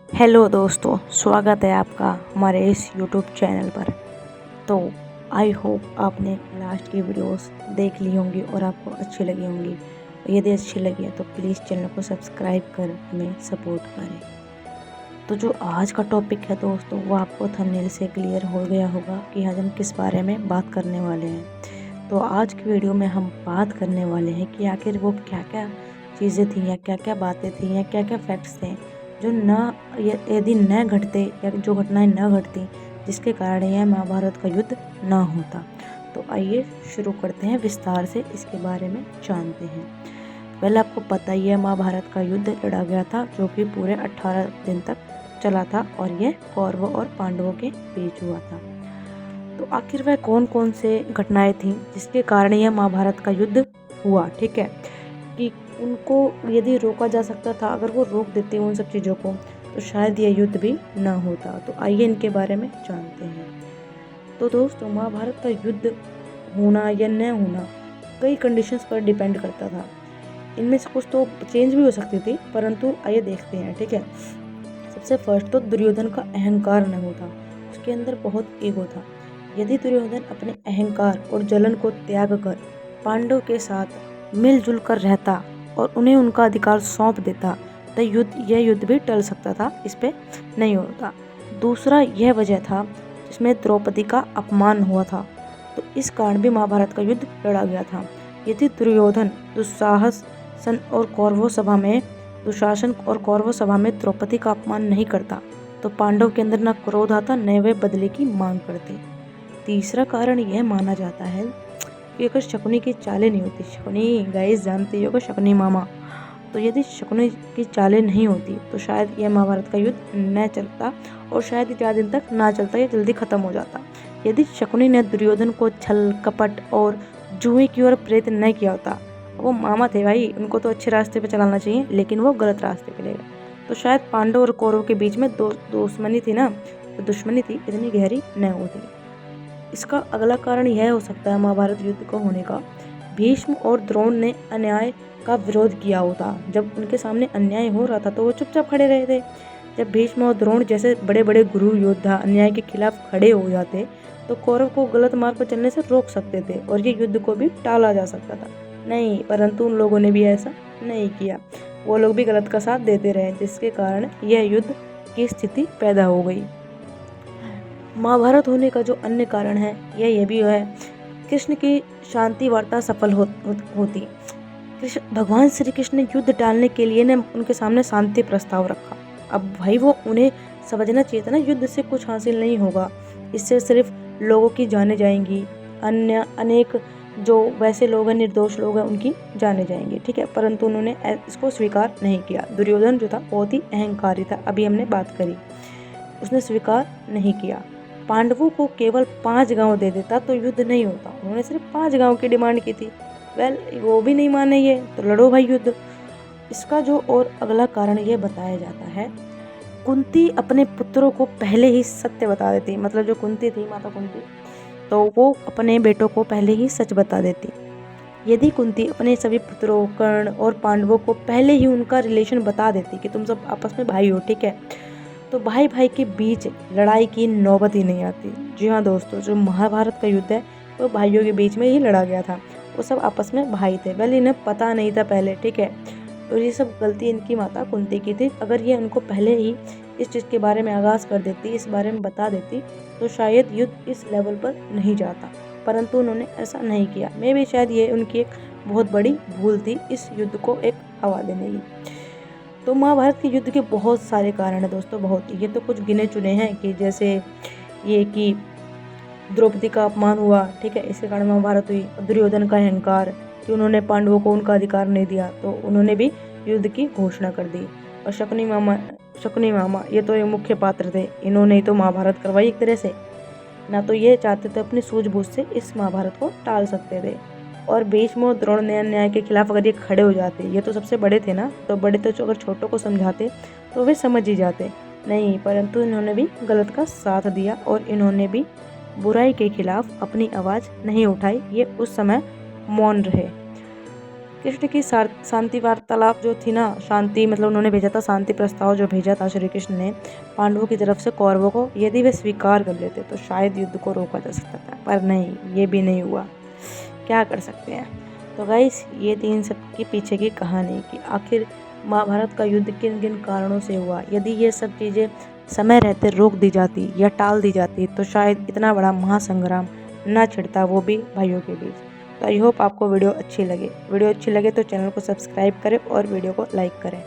Hello दोस्तों, स्वागत है आपका हमारे इस यूट्यूब चैनल पर। तो आई होप आपने लास्ट की वीडियोस देख ली होंगी और आपको अच्छी लगी होंगी। यदि अच्छी लगी है तो प्लीज़ चैनल को सब्सक्राइब कर हमें सपोर्ट करें। तो जो आज का टॉपिक है दोस्तों, वो आपको थंबनेल से क्लियर हो गया होगा कि आज हम किस बारे में बात करने वाले हैं। तो आज की वीडियो में हम बात करने वाले हैं कि आखिर वो क्या क्या चीज़ें थी या क्या क्या बातें थी या क्या क्या फैक्ट्स थे जो न यदि न घटते या जो घटनाएं न घटती जिसके कारण यह महाभारत का युद्ध ना होता। तो आइए शुरू करते हैं, विस्तार से इसके बारे में जानते हैं। पहले आपको पता ही है, महाभारत का युद्ध लड़ा गया था जो कि पूरे 18 दिन तक चला था और यह कौरवों और पांडवों के बीच हुआ था। तो आखिर वह कौन कौन से घटनाएं थीं जिसके कारण यह महाभारत का युद्ध हुआ, ठीक है, कि उनको यदि रोका जा सकता था, अगर वो रोक देते उन सब चीज़ों को तो शायद यह युद्ध भी ना होता। तो आइए इनके बारे में जानते हैं। तो दोस्तों, महाभारत का युद्ध होना या न होना कई कंडीशंस पर डिपेंड करता था। इनमें से कुछ तो चेंज भी हो सकती थी, परंतु आइए देखते हैं, ठीक है। सबसे फर्स्ट तो दुर्योधन का अहंकार न होता, उसके अंदर बहुत ईगो था। यदि दुर्योधन अपने अहंकार और जलन को त्याग कर पांडव के साथ मिलजुल कर रहता और उन्हें उनका अधिकार सौंप देता तो यह युद्ध भी टल सकता था, इस पे नहीं होता। दूसरा यह वजह था जिसमें द्रौपदी का अपमान हुआ था, तो इस कारण भी महाभारत का युद्ध लड़ा गया था। यदि दुर्योधन दुस्साहस और कौरवों सभा में द्रौपदी का अपमान नहीं करता तो पांडव के अंदर न क्रोध आता, न वे बदले की मांग करते। तीसरा कारण यह माना जाता है कि अगर शकुनी की चालें नहीं होती, शकुनी गाइस जानते ही होगा, शकुनी मामा, तो यदि शकुनी की चालें नहीं होती तो शायद यह महाभारत का युद्ध न चलता और शायद ज़्यादा दिन तक ना चलता या जल्दी खत्म हो जाता। यदि शकुनी ने दुर्योधन को छल कपट और जुए की ओर प्रेरित न किया होता, वो मामा थे भाई, उनको तो अच्छे रास्ते पे चलाना चाहिए, लेकिन वो गलत रास्ते पे ले गए, तो शायद पांडव और कौरव के बीच में दुश्मनी थी ना, तो दुश्मनी थी इतनी गहरी न होती। इसका अगला कारण यह हो सकता है महाभारत युद्ध को होने का, भीष्म और द्रोण ने अन्याय का विरोध किया होता। जब उनके सामने अन्याय हो रहा था तो वो चुपचाप खड़े रहे थे। जब भीष्म और द्रोण जैसे बड़े बड़े गुरु योद्धा अन्याय के खिलाफ खड़े हो जाते तो कौरव को गलत मार्ग पर चलने से रोक सकते थे और ये युद्ध को भी टाला जा सकता था। नहीं, परंतु उन लोगों ने भी ऐसा नहीं किया, वो लोग भी गलत का साथ देते रहे, जिसके कारण यह युद्ध की स्थिति पैदा हो गई। महाभारत होने का जो अन्य कारण है यह भी है, कृष्ण की शांति वार्ता सफल होती। भगवान श्री कृष्ण ने युद्ध टालने के लिए ने उनके सामने शांति प्रस्ताव रखा। अब भाई वो उन्हें समझना चाहिए था ना, युद्ध से कुछ हासिल नहीं होगा, इससे सिर्फ लोगों की जाने जाएंगी, अन्य अनेक जो वैसे लोग हैं, निर्दोष लोग हैं, उनकी जाने जाएंगी, ठीक है, परंतु उन्होंने इसको स्वीकार नहीं किया। दुर्योधन जो था बहुत ही अहंकारी था, अभी हमने बात करी, उसने स्वीकार नहीं किया। पांडवों को केवल 5 गांव दे देता तो युद्ध नहीं होता, उन्होंने सिर्फ 5 गांव की डिमांड की थी। वो भी नहीं माने, ये तो लड़ो भाई युद्ध। इसका जो और अगला कारण ये बताया जाता है, कुंती अपने पुत्रों को पहले ही सत्य बता देती, मतलब जो कुंती थी, माता कुंती, तो वो अपने बेटों को पहले ही सच बता देती। यदि कुंती अपने सभी पुत्रों कर्ण और पांडवों को पहले ही उनका रिलेशन बता देती कि तुम सब आपस में भाई हो, ठीक है, तो भाई भाई के बीच लड़ाई की नौबत ही नहीं आती। जी हाँ दोस्तों, जो महाभारत का युद्ध है वो भाइयों के बीच में ही लड़ा गया था, वो सब आपस में भाई थे, पहले इन्हें पता नहीं था पहले, ठीक है, और ये सब गलती इनकी माता कुंती की थी। अगर ये उनको पहले ही इस चीज़ के बारे में आगाज़ कर देती, इस बारे में बता देती, तो शायद युद्ध इस लेवल पर नहीं जाता, परंतु उन्होंने ऐसा नहीं किया। मे भी शायद ये उनकी एक बहुत बड़ी भूल थी इस युद्ध को एक हवा देने की। तो महाभारत के युद्ध के बहुत सारे कारण हैं दोस्तों, बहुत, ये तो कुछ गिने चुने हैं, कि जैसे ये कि द्रौपदी का अपमान हुआ, ठीक है, इसके कारण महाभारत हुई। दुर्योधन का अहंकार कि उन्होंने पांडवों को उनका अधिकार नहीं दिया तो उन्होंने भी युद्ध की घोषणा कर दी। और शकुनी मामा ये तो ये मुख्य पात्र थे, इन्होंने ही तो महाभारत करवाई एक तरह से ना, तो ये चाहते थे अपनी सूझबूझ से इस महाभारत को टाल सकते थे। और भीष्म और द्रोण ने अन्याय के खिलाफ अगर ये खड़े हो जाते, ये तो सबसे बड़े थे ना, तो बड़े तो अगर छोटों को समझाते तो वे समझ ही जाते, नहीं, परंतु इन्होंने भी गलत का साथ दिया और इन्होंने भी बुराई के खिलाफ अपनी आवाज़ नहीं उठाई, ये उस समय मौन रहे। कृष्ण की शांति वार्तालाप जो थी ना, शांति मतलब उन्होंने भेजा था, शांति प्रस्ताव जो भेजा था श्री कृष्ण ने पांडवों की तरफ से कौरवों को, यदि वे स्वीकार कर लेते तो शायद युद्ध को रोका जा सकता था, पर नहीं, ये भी नहीं हुआ। क्या कर सकते हैं। तो गाइस, ये थी इन सब के पीछे की कहानी कि आखिर महाभारत का युद्ध किन किन कारणों से हुआ। यदि ये सब चीज़ें समय रहते रोक दी जाती या टाल दी जाती तो शायद इतना बड़ा महासंग्राम न छिड़ता, वो भी भाइयों के बीच। तो आई होप आपको वीडियो अच्छी लगे तो चैनल को सब्सक्राइब करें और वीडियो को लाइक करें।